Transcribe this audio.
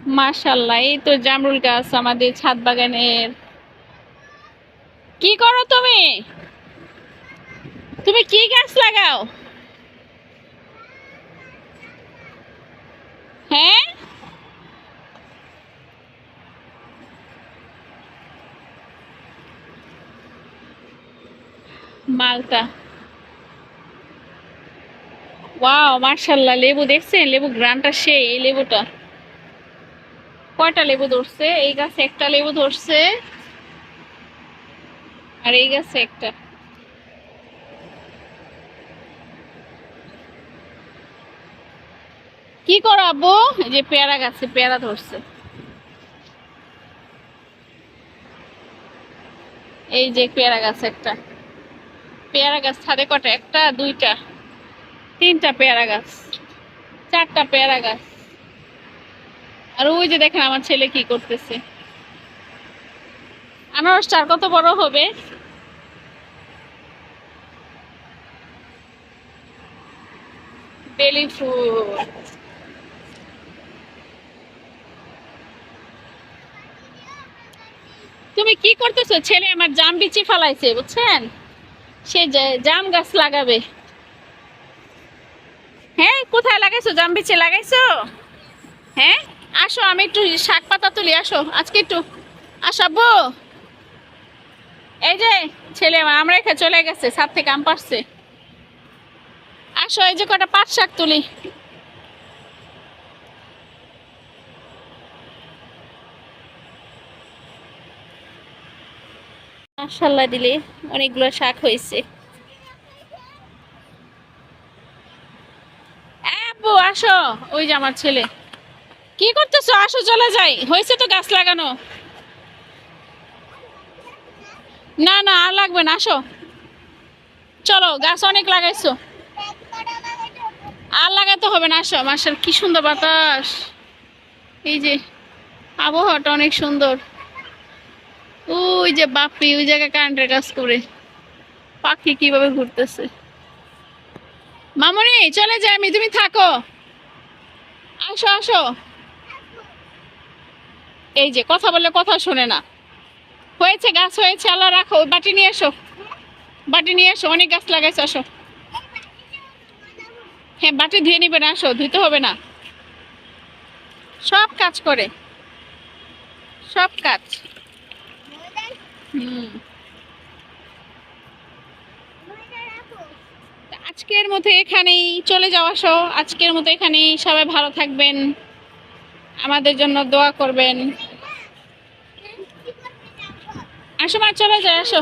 মাশাআল্লাহ, এই তো জামরুল গাছ আমাদের ছাদ বাগানের। কি করো তুমি? তুমি কি গাছ লাগাও? হ্যাঁ, মালটা। ওয়াও, মাশাআল্লাহ, লেবু দেখছেন? লেবু গ্রানটা সেই, এই লেবুটা। কয়টা লেবু ধরছে? এই গাছে একটা লেবু ধরছে, আর এই গাছে একটা। কি করো আব্বু? এই যে পেয়ারা গাছে পেয়ারা ধরছে। এই যে পেয়ারা গাছ একটা। পেয়ারা গাছ ছাদে কটা? একটা, দুইটা, তিনটা পেয়ারা গাছ, চারটা পেয়ারা গাছ। আর ওই যে দেখেন আমার ছেলে কি করতেছে। আনারসটা আর কত বড় হবে? বেলি ফুল। তুমি কি করতেছো? ছেলে আমার জাম বিচি ফালাইছে, বুঝছেন? সে জাম গাছ লাগাবে। হ্যাঁ, কোথায় লাগাইছো? জাম বিচি লাগাইছো? হ্যাঁ, আসো, আমি একটু শাক পাতা তুলি, আসো আজকে একটু। আসো আব্বু। এই যে ছেলে আমার আম রেখে চলে গেছে, ছাদ থেকে আম পাড়ছে। আসো, এই যে কটা পাট শাক তুলি। মাশাআল্লাহ দিলে অনেকগুলো শাক হয়েছে। আব্বু আসো। ওই যে আমার ছেলে। কি করতেছো? আসো, চলে যাই, হয়েছে তো গাছ লাগানো। না না, আর লাগবে না, আসো। চলো, গাছ অনেক লাগাইছো, আর লাগাতে হবে না, আসো। মার্শাল, কি সুন্দর বাতাস। এই যে আবহাওয়াটা অনেক সুন্দর। ওই যে বাপি ওই জায়গায় কারেন্টের কাজ করে, পাখি কিভাবে ঘুরতেছে। মামনি চলে যাই আমি, তুমি থাকো। আসো আসো। এই যে কথা বললে কথা শোনে না। হয়েছে, গাছ হয়েছে, আল্লাহ রাখো। ওই বাটি নিয়ে এসো, বাটি নিয়ে এসো, অনেক গাছ লাগাইছো, আসো। হ্যাঁ, বাটি ধুয়ে নিবে না, আসো, ধুইতে হবে না। সব কাজ করে, সব কাজ। হুম। আজকের মতো এখানেই চলে যাওয়া, আসো। আজকের মতো এখানেই, সবাই ভালো থাকবেন, আমাদের জন্য দোয়া করবেন। আসো মা, চলে যায়, আসো।